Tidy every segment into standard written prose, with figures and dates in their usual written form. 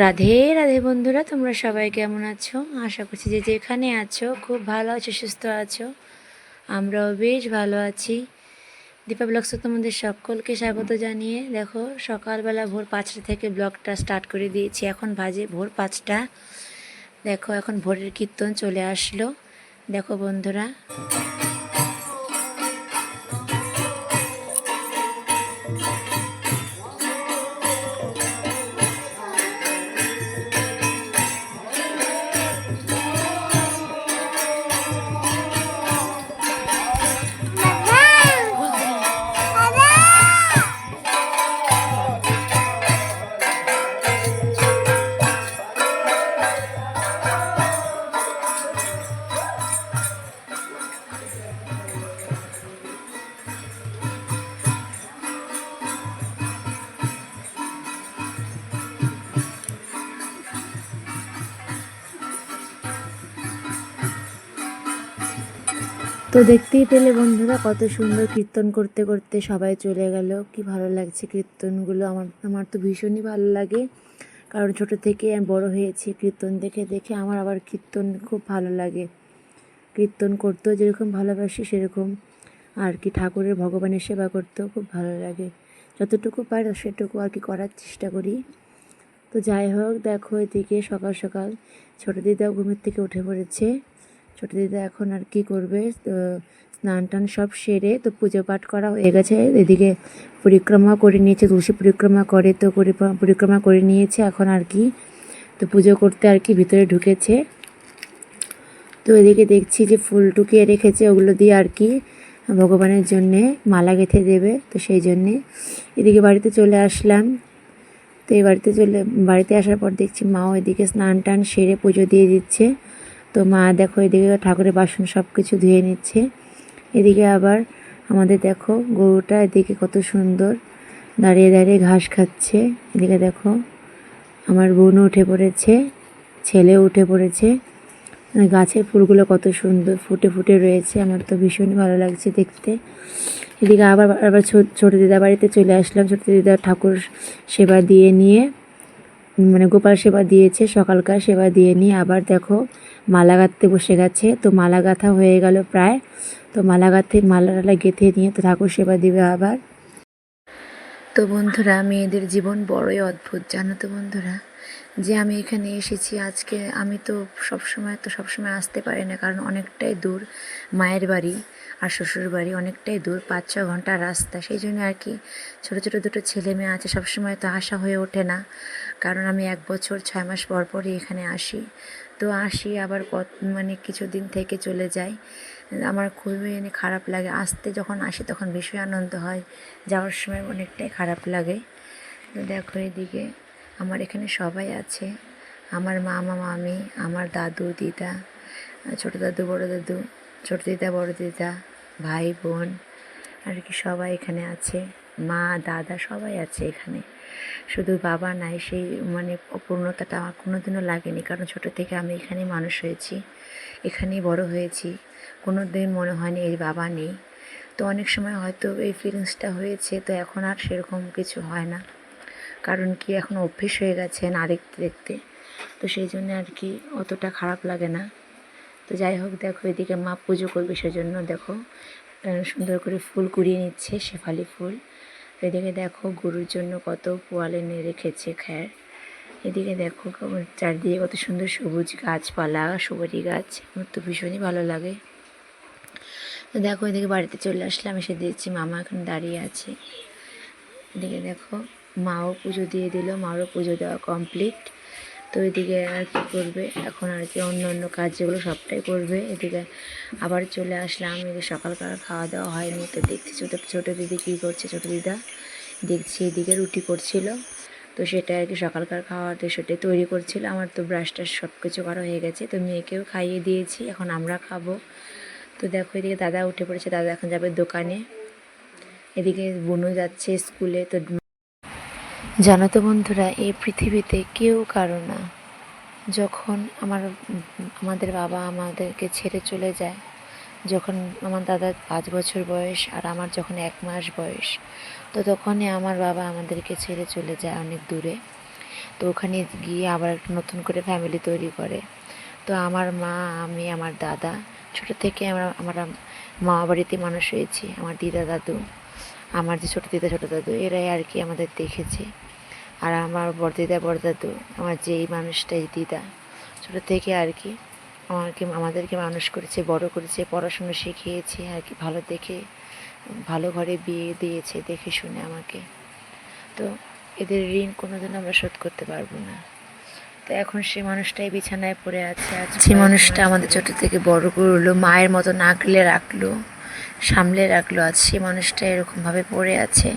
রাধে রাধে বন্ধুরা, তোমরা সবাই কেমন আছো? আশা করছি যে যেখানে আছো খুব ভালো আছো, সুস্থ আছো। আমরাও বেশ ভালো আছি। দীপা ব্লগসে তোমাদের সকলকে স্বাগত জানিয়ে দেখো সকালবেলা ভোর 5টা থেকে ব্লগটা স্টার্ট করে দিয়েছি। এখন বাজে ভোর 5টা। দেখো এখন ভোরের কীর্তন চলে আসলো। দেখো বন্ধুরা, তো দেখতেই পেলে বন্ধুরা কত সুন্দর কীর্তন করতে করতে সবাই চলে গেল। কি ভালো লাগছে কীর্তনগুলো। আমার তো ভীষণই ভালো লাগে, কারণ ছোটো থেকে আমি বড়ো হয়েছি কীর্তন দেখে দেখে। আমার আবার কীর্তন খুব ভালো লাগে। কীর্তন করতেও যেরকম ভালোবাসি সেরকম আর কি ঠাকুরের ভগবানের সেবা করতেও খুব ভালো লাগে। যতটুকু পারি সেটুকু আর কি করার চেষ্টা করি। তো যাই হোক, দেখো এদিকে সকাল সকাল ছোটো দিদাও ঘুমের থেকে উঠে পড়েছে। ছোটো দিদা এখন আর কি করবে, স্নান টান সব সেরে তো পুজো পাঠ করা হয়ে গেছে। এদিকে পরিক্রমা করে নিয়েছে, তুলসী পরিক্রমা করে তো পরিক্রমা করে নিয়েছে এখন আর কি। তো পুজো করতে আর কি ভিতরে ঢুকেছে। তো এদিকে দেখছি যে ফুল টুকিয়ে রেখেছে, ওগুলো দিয়ে আর কি ভগবানের জন্যে মালা গেঁথে দেবে। তো সেই জন্যে এদিকে বাড়িতে চলে আসলাম। তো এই বাড়িতে আসার পর দেখছি মাও এদিকে স্নান টান সেরে পুজো দিয়ে দিচ্ছে। তো মা দেখো এদিকে ঠাকুরের বাসন সব কিছু ধুয়ে নিচ্ছে। এদিকে আবার আমাদের দেখো গরুটা এদিকে কত সুন্দর দাঁড়িয়ে দাঁড়িয়ে ঘাস খাচ্ছে। এদিকে দেখো আমার বোনও উঠে পড়েছে, ছেলেও উঠে পড়েছে। গাছের ফুলগুলো কত সুন্দর ফুটে ফুটে রয়েছে, আমার তো ভীষণই ভালো লাগছে দেখতে। এদিকে আবার ছোটো দিদা বাড়িতে চলে আসলাম। ছোটো দিদা ঠাকুর সেবা দিয়ে নিয়ে, মানে গোপাল সেবা দিয়েছে, সকালকার সেবা দিয়ে নিয়ে আবার দেখো মালা গাঁথতে বসে গেছে। তো মালা গাঁথা হয়ে গেল প্রায়। তো মালা টালা গেঁথে নিয়ে তো ঠাকুর সেবা দিবে আবার। তো বন্ধুরা, মেয়েদের জীবন বড়ই অদ্ভুত, জানো তো বন্ধুরা। যে আমি এখানে এসেছি আজকে, আমি তো সবসময় আসতে পারি না, কারণ অনেকটাই দূর। মায়ের বাড়ি আর শ্বশুর বাড়ি অনেকটাই দূর, 5-6 ঘন্টার রাস্তা। সেই জন্য আর কি ছোটো ছোটো দুটো ছেলে মেয়ে আছে, সবসময় তো আসা হয়ে ওঠে না। কারণ আমি 1 বছর 6 মাস পর পরই এখানে আসি। তো আসি আবার মানে কিছুদিন থেকে চলে যাই। আমার খুবই খারাপ লাগে আসতে। যখন আসি তখন ভীষণ আনন্দ হয়, যাওয়ার সময় অনেকটাই খারাপ লাগে। তো দেখো এদিকে আমার এখানে সবাই আছে, আমার মামা মামি, আমার দাদু দিদা, ছোটো দাদু বড় দাদু, ছোটো দিদা বড় দিদা, ভাই বোন আর কি সবাই এখানে আছে। মা দাদা সবাই আছে এখানে, শুধু বাবা নাই। সেই মানে অপূর্ণতাটা আমার কোনোদিনও লাগেনি, কারণ ছোটো থেকে আমি এখানেই মানুষ হয়েছি, এখানেই বড় হয়েছি। কোনো দিন মনে হয়নি এই বাবা নেই। তো অনেক সময় হয়তো এই ফিলিংসটা হয়েছে, তো এখন আর সেরকম কিছু হয় না, কারণ কি এখন অভ্যেস হয়ে গেছে না দেখতে দেখতে। তো সেই জন্য আর কি অতটা খারাপ লাগে না। তো যাই হোক, দেখো এদিকে মা পুজো করবে, সেজন্য দেখো সুন্দর করে ফুল কুড়িয়ে নিচ্ছে, শেফালি ফুল। এদিকে দেখো গরুর জন্য কত পোয়াল এনে রেখেছে খ্যার। এদিকে দেখো চারদিকে কত সুন্দর সবুজ গাছপালা, সুপারি গাছ, আমার তো ভীষণই ভালো লাগে। তো দেখো এদিকে বাড়িতে চলে আসলাম, এসে দিয়েছি মামা এখন দাঁড়িয়ে আছে। এদিকে দেখো মাও পুজো দিয়ে দিল, মারও পুজো দেওয়া কমপ্লিট। তো এদিকে আর কি করবে এখন, আর কি অন্য অন্য কাজ যেগুলো সবটাই করবে। এদিকে আবার চলে আসলাম, এদিকে সকালকার খাওয়া দাওয়া হয়নি। তো দেখছি ছোটো দিদি কী করছে। ছোটো দিদা দেখছি এদিকে রুটি করছিল, তো সেটা আর কি সকালকার খাওয়াতে সেটাই তৈরি করছিল। আমার তো ব্রাশ টাশ সব কিছু করা হয়ে গেছে, তো মেয়েকেও খাইয়ে দিয়েছি, এখন আমরা খাবো। তো দেখো এদিকে দাদা উঠে পড়েছে, দাদা এখন যাবে দোকানে। এদিকে বোনও যাচ্ছে স্কুলে। তো জানো তো বন্ধুরা, এই পৃথিবীতে কেউ কারো না। যখন আমাদের বাবা আমাদেরকে ছেড়ে চলে যায়, যখন আমার দাদার 5 বছর বয়স আর আমার যখন 1 মাস বয়স, তো তখনই আমার বাবা আমাদেরকে ছেড়ে চলে যায় অনেক দূরে। তো তো ওখানে গিয়ে আবার একটা নতুন করে ফ্যামিলি তৈরি করে। তো আমার মা, আমি, আমার দাদা ছোটো থেকে আমরা মামা বাড়িতে মানুষ হয়েছি। আমার দিদা দাদু, আমার যে ছোটো দিদা ছোটো দাদু এরাই আর কি আমাদের দেখেছে। আর আমার বড়দিদা বড়দাদু, আমার যেই মানুষটা এই দিদা ছোটো থেকে আর কি আমাদেরকে মানুষ করেছে, বড় করেছে, পড়াশুনো শিখিয়েছে আর কি, ভালো দেখে ভালো ঘরে বিয়ে দিয়েছে দেখে শুনে আমাকে। তো এদের ঋণ কোনোদিন আমরা শোধ করতে পারবো না। তো এখন সে মানুষটাই বিছানায় পড়ে আছে। যে মানুষটা আমাদের ছোটো থেকে বড় করলো, মায়ের মতো আগলে রাখলো, সামলে রাখলো, আজ সে মানুষটা এরকমভাবে পড়ে আছে।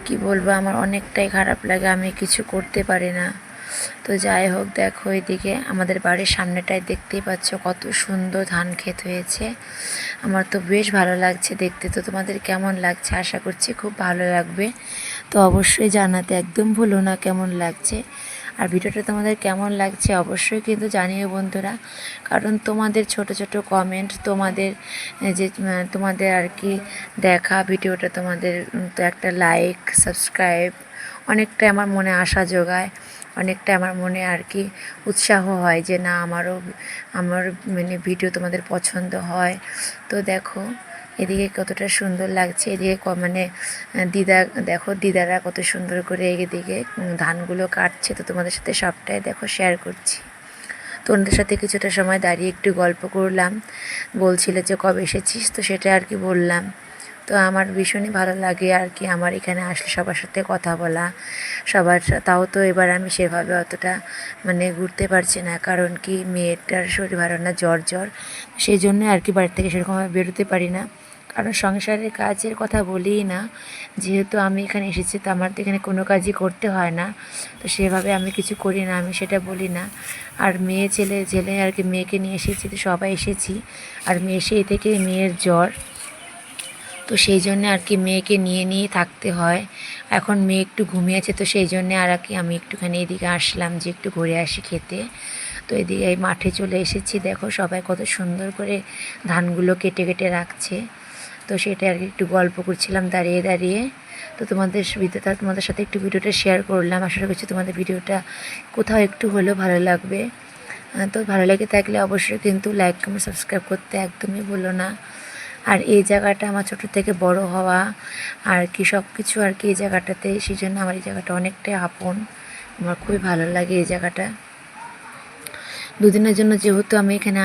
কি বলবো, আমার অনেকটাই খারাপ লাগে, আমি কিছু করতে পারি না। তো যাই হোক, দেখো এদিকে আমাদের বাড়ির সামনেটায় দেখতেই পাচ্ছ কত সুন্দর ধান ক্ষেত হয়েছে। আমার তো বেশ ভালো লাগছে দেখতে। তো তোমাদের কেমন লাগছে আশা করছি খুব ভালো লাগবে। তো অবশ্যই জানাতে একদম ভুলো না কেমন লাগছে। আর ভিডিওটা তোমাদের কেমন লাগছে অবশ্যই কিন্তু জানিও বন্ধুরা, কারণ তোমাদের ছোট ছোট কমেন্ট, তোমাদের যে তোমাদের আর কি দেখা ভিডিওটা, তোমাদের তো একটা লাইক সাবস্ক্রাইব অনেকটাই আমার মনে আশা যোগায়, অনেকটা আমার মনে আর কি উৎসাহ হয় যে না আমার মানে ভিডিও তোমাদের পছন্দ হয়। তো দেখো এদিকে কতটা সুন্দর লাগছে, এদিকে মানে দিদা, দেখো দিদারা কত সুন্দর করে এদিকে ধানগুলো কাটছে। তো তোমাদের সাথে সবটাই দেখো শেয়ার করছি। তো ওনাদের সাথে কিছুটা সময় দাঁড়িয়ে একটু গল্প করলাম, বলছিলে যে কবে এসেছিস, তো সেটা আর কি বললাম। তো আমার ভীষণই ভালো লাগে আর কি আমার এখানে আসলে সবার সাথে কথা বলা, তাও তো এবার আমি সেভাবে অতটা মানে ঘুরতে পারছি না, কারণ কি মেয়েটার শরীর ভালো না, জ্বর, সেই জন্য আর কি বাড়ি থেকে সেরকমভাবে বেরোতে পারি না। কারণ সংসারের কাজের কথা বলিই না, যেহেতু আমি এখানে এসেছি তো আমার তো এখানে কোনো কাজই করতে হয় না, তো সেভাবে আমি কিছু করি না, আমি সেটা বলি না। আর মেয়ে ছেলে আর কি মেয়েকে নিয়ে এসেছি, তো সবাই এসেছি। আর মেয়ে সেই থেকে মেয়ের জ্বর, তো সেই জন্যে আর কি মেয়েকে নিয়ে থাকতে হয়। এখন মেয়ে একটু ঘুমিয়েছে, তো সেই জন্যে আর কি আমি একটুখানি এদিকে আসলাম যে একটু ঘুরে আসি খেতে। তো এদিকে এই মাঠে চলে এসেছি, দেখো সবাই কত সুন্দর করে ধানগুলো কেটে রাখছে। তো সেটা আর কি একটু গল্প করছিলাম দাঁড়িয়ে। তো তোমাদের সাথে একটু ভিডিওটা শেয়ার করলাম, আশা করছি তোমাদের ভিডিওটা কোথাও একটু হলেও ভালো লাগবে। তো ভালো লেগে থাকলে অবশ্যই কিন্তু লাইক কমেন্ট সাবস্ক্রাইব করতে একদমই ভুলো না। আর এই জায়গাটা আমার ছোটো থেকে বড় হওয়া আর কি সব কিছু আর কি এই জায়গাটাতে, সেই জন্য আমার এই জায়গাটা অনেকটাই আপন, আমার খুবই ভালো লাগে এই জায়গাটা। দুদিনের জন্য যেহেতু আমি এখানে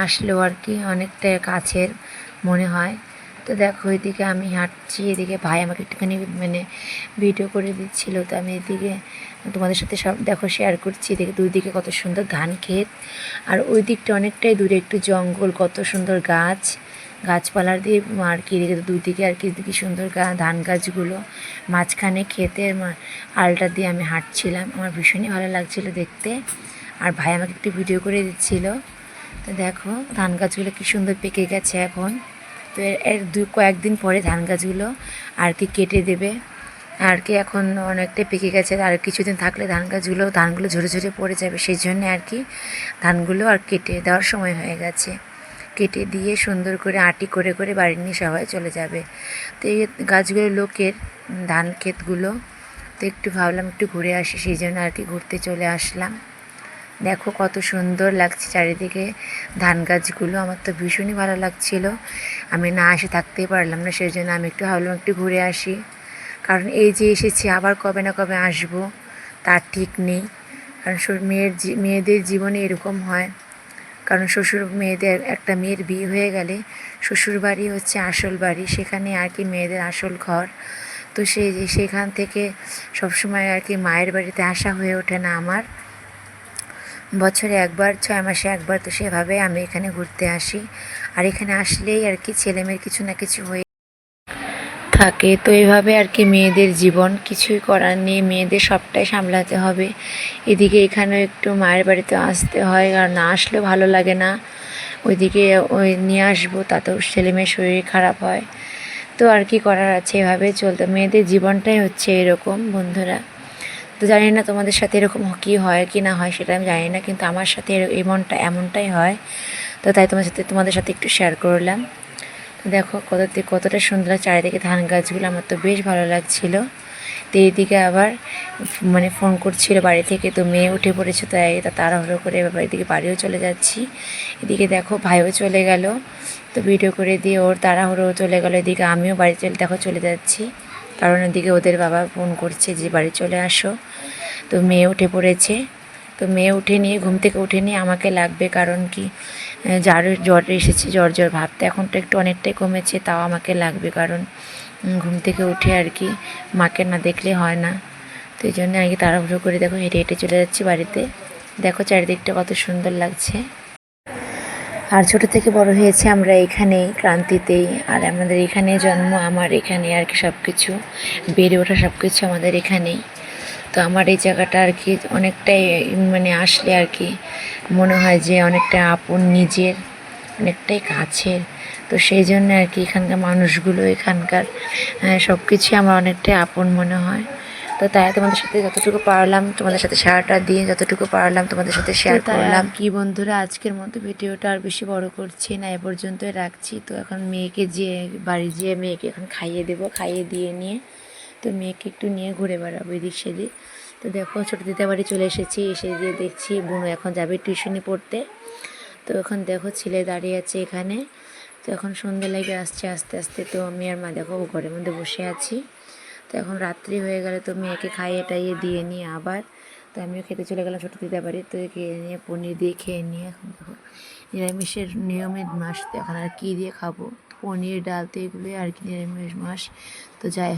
আসলেও আর কি অনেকটা কাছের মনে হয়। তো দেখো এদিকে আমি হাঁটছি, এদিকে ভাই আমাকে একটুখানি মানে ভিডিও করে দিচ্ছিল, তো আমি এদিকে তোমাদের সাথে সব দেখো শেয়ার করছি। এদিকে দুই দিকে কত সুন্দর ধান ক্ষেত, আর ওই দিকটা অনেকটাই দূরে একটু জঙ্গল, কত সুন্দর গাছপালার দিয়ে আর কি এদিকে দুই দিকে আর কি সুন্দর ধান গাছগুলো, মাঝখানে ক্ষেতের আলটা দিয়ে আমি হাঁটছিলাম, আমার ভীষণই ভালো লাগছিলো দেখতে। আর ভাই আমাকে একটু ভিডিও করে দিচ্ছিল। তো দেখো ধান গাছগুলো কী সুন্দর পেকে গেছে এখন। তো এর কয়েকদিন পরে ধান গাছগুলো আর কি কেটে দেবে আর কি, এখন অনেকটাই পেকে গেছে, আর কিছুদিন থাকলে ধানগুলো ঝরে পড়ে যাবে, সেই জন্য আর কি ধানগুলো আর কেটে দেওয়ার সময় হয়ে গেছে। কেটে দিয়ে সুন্দর করে আটি করে বাড়ি নিয়ে সবাই চলে যাবে। তো এই গাছগুলো লোকের, ধান ক্ষেতগুলো, তো একটু ভাবলাম একটু ঘুরে আসি, সেই জন্য আর কি ঘুরতে চলে আসলাম। দেখো কত সুন্দর লাগছে চারিদিকে ধান গাছগুলো, আমার তো ভীষণই ভালো লাগছিল, আমি না আসে থাকতেই পারলাম না, সেই জন্য আমি একটু ভাবলাম একটু ঘুরে আসি। কারণ এই যে এসেছি আবার কবে না কবে আসবো তার ঠিক নেই, কারণ মেয়েদের জীবনে এরকম হয়। কারণ একটা মেয়ের বিয়ে হয়ে গেলে শ্বশুর বাড়ি হচ্ছে আসল বাড়ি, সেখানে আর কি মেয়েদের আসল ঘর। তো সেখান থেকে সবসময় আর কি মায়ের বাড়িতে আসা হয়ে ওঠে না আমার, বছরে একবার 6 মাসে একবার, তো সেভাবে আমি এখানে ঘুরতে আসি। আর এখানে আসলেই আর কি ছেলেমেয়ের কিছু না কিছু হয়ে থাকে। তো এইভাবে আর কি মেয়েদের জীবন, কিছুই করার নেই, মেয়েদের সবটাই সামলাতে হবে। এদিকে এখানেও একটু মায়ের বাড়িতে আসতে হয়, আর না আসলেও ভালো লাগে না, ওইদিকে নিয়ে আসবো তাতেও ছেলেমেয়ের শরীর খারাপ হয়। তো আর কি করার আছে, এভাবে চলতে, মেয়েদের জীবনটাই হচ্ছে এরকম বন্ধুরা। তো জানি না তোমাদের সাথে এরকম কী হয় কি না হয় সেটা আমি জানি না, কিন্তু আমার সাথে এমনটাই হয়। তো তাই তোমাদের সাথে একটু শেয়ার করলাম। তো দেখো কতটা সুন্দর চারিদিকে ধান গাছগুলো, আমার তো বেশ ভালো লাগছিলো। তো এইদিকে আবার মানে ফোন করছিল বাড়ি থেকে, তো মেয়ে উঠে পড়েছে, তাই তাড়াহুড়ো করে এবার এদিকে বাড়িও চলে যাচ্ছি। এদিকে দেখো ভাইও চলে গেল, তো ভিডিও করে দিয়ে ওর তাড়াহুড়ো চলে গেল। এদিকে আমিও বাড়ি চলে যাচ্ছি, কারণ এদিকে ওদের বাবা ফোন করছে যে বাড়ি চলে আসো। তো মেয়ে উঠে পড়েছে, তো মেয়ে উঠে নিয়ে ঘুম থেকে উঠে নিয়ে আমাকে লাগবে, কারণ কি জ্বর এসেছে, জ্বর ভাবতে এখন তো একটু অনেকটাই কমেছে, তাও আমাকে লাগবে, কারণ ঘুম থেকে উঠে আর কি মাকে না দেখলে হয় না। তো এই জন্য আর কি তাড়াহুড়ো করে দেখো হেঁটে হেঁটে চলে যাচ্ছি বাড়িতে। দেখো চারিদিকটা কত সুন্দর লাগছে। আর ছোটো থেকে বড় হয়েছে আমরা এখানেই, ক্রান্তিতেই, আর আমাদের এখানে জন্ম, আমার এখানে আর কি সব কিছু বেড়ে ওঠা, সব কিছু আমাদের এখানেই। তো আমার এই জায়গাটা আর কি অনেকটাই মানে আসলে আর কি মনে হয় যে অনেকটা আপন, নিজের, অনেকটাই কাছের। তো সেই জন্য আর কি এখানকার মানুষগুলো, এখানকার সব কিছুই আমার অনেকটাই আপন মনে হয়। তো তাই তোমাদের সাথে যতটুকু পারলাম, তোমাদের সাথে সারাটা দিয়ে যতটুকু পারলাম তোমাদের সাথে শেয়ার করলাম। কি বন্ধুরা, আজকের মতো ভিডিওটা আর বেশি বড় করছি না, এ পর্যন্তই রাখছি। তো এখন মেয়েকে বাড়ি যেয়ে মেয়েকে এখন খাইয়ে দেবো, খাইয়ে দিয়ে নিয়ে তো মেয়েকে একটু নিয়ে ঘুরে বেড়াবো এদিক সেদিক। তো দেখো ছোটো দিদা বাড়ি চলে এসেছি, এসে গিয়ে দেখছি বোনু এখন যাবে টিউশনি পড়তে। তো এখন দেখো ছেলে দাঁড়িয়ে আছে এখানে। তো এখন সন্ধ্যা লেগে আসছে আস্তে আস্তে, তো আমি আর মা দেখো ঘরের মধ্যে বসে আছি। তো এখন রাত্রি হয়ে গেলে তো মেয়েকে খাইয়ে টাইয়ে দিয়ে নিয়ে আবার তো আমিও খেতে চলে গেলাম ছোটো দিদা বাড়ি। তো খেয়ে নিয়ে পনির দিয়ে খেয়ে নিয়ে এখন দেখো নিরামিষের নিয়মিত মাস, তো এখন আর কী দিয়ে খাবো, পনির ডাল, তো এগুলোই আর কি নিরামিষ মাস। তো যাই